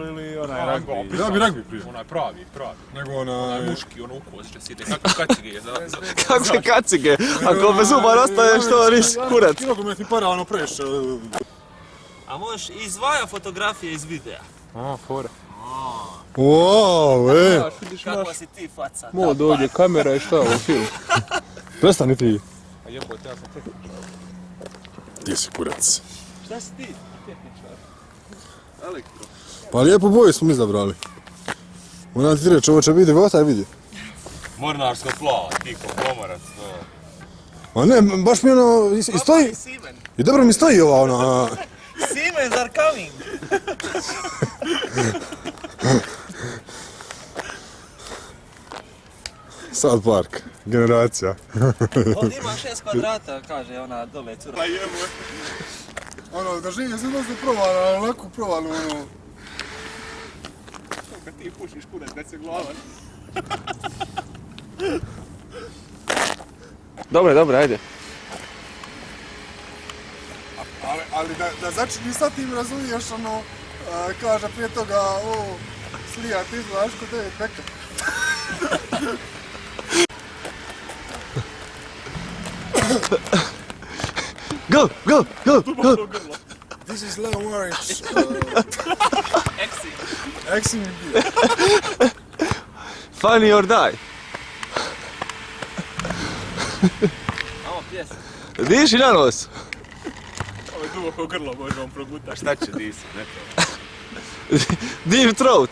ili onaj ragbi? Da bi ragbi prije. Onaj pravi. Nego onaj... Onaj muški, ono ukos će side, kako kacige je. Kakve kacige? Ako bez zubar ostaje što nis kurac. Kilogometni para, ono prešće. A možeš izdvaja fotografije iz videa. A, fora. Wow, ej! Kakva si ti faca? Mo dođe kamera i šta ovo film? Prestani ti. A jebote, ja sam tehničar. Gdje si kurac? Šta si ti? Tehničar. Elektro. Pa lijepu boju smo izabrali. Ona ti reći, ovo će biti vota i vidi. Mornarsko plava, tiko, pomorac, to. A ne, baš mi ono, i stoji, Simen. i dobro mi stoji ova ona... Siemens are coming! South Park, generacija. Ovdje ima 6 kvadrata, kaže ona dole cura. Pa jebo. Ono, da živi se dosta provala, onako provalu, ono... Kad ti pušiš kurac, da se glava. Dobro, ajde. Ali da začini sad tim razumiješ, ono, kaže prije toga, o, Slija, ti znaš kod David Beckham. Go! This is Leo Marić. Exi. Exi mi bio. Funny or die. Amo pjesma. Diši na nos. Ovo je duboko grlo, može vam progutati. Šta će disat, ne to? Deep throat.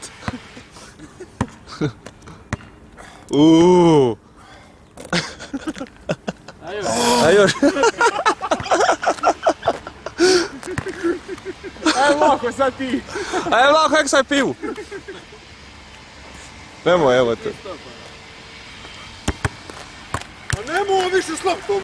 Uuuu. A još. Aj lako sad ti. Aj lako, jak saj pivu. Nemoj, evo te. A nemoj više slab to.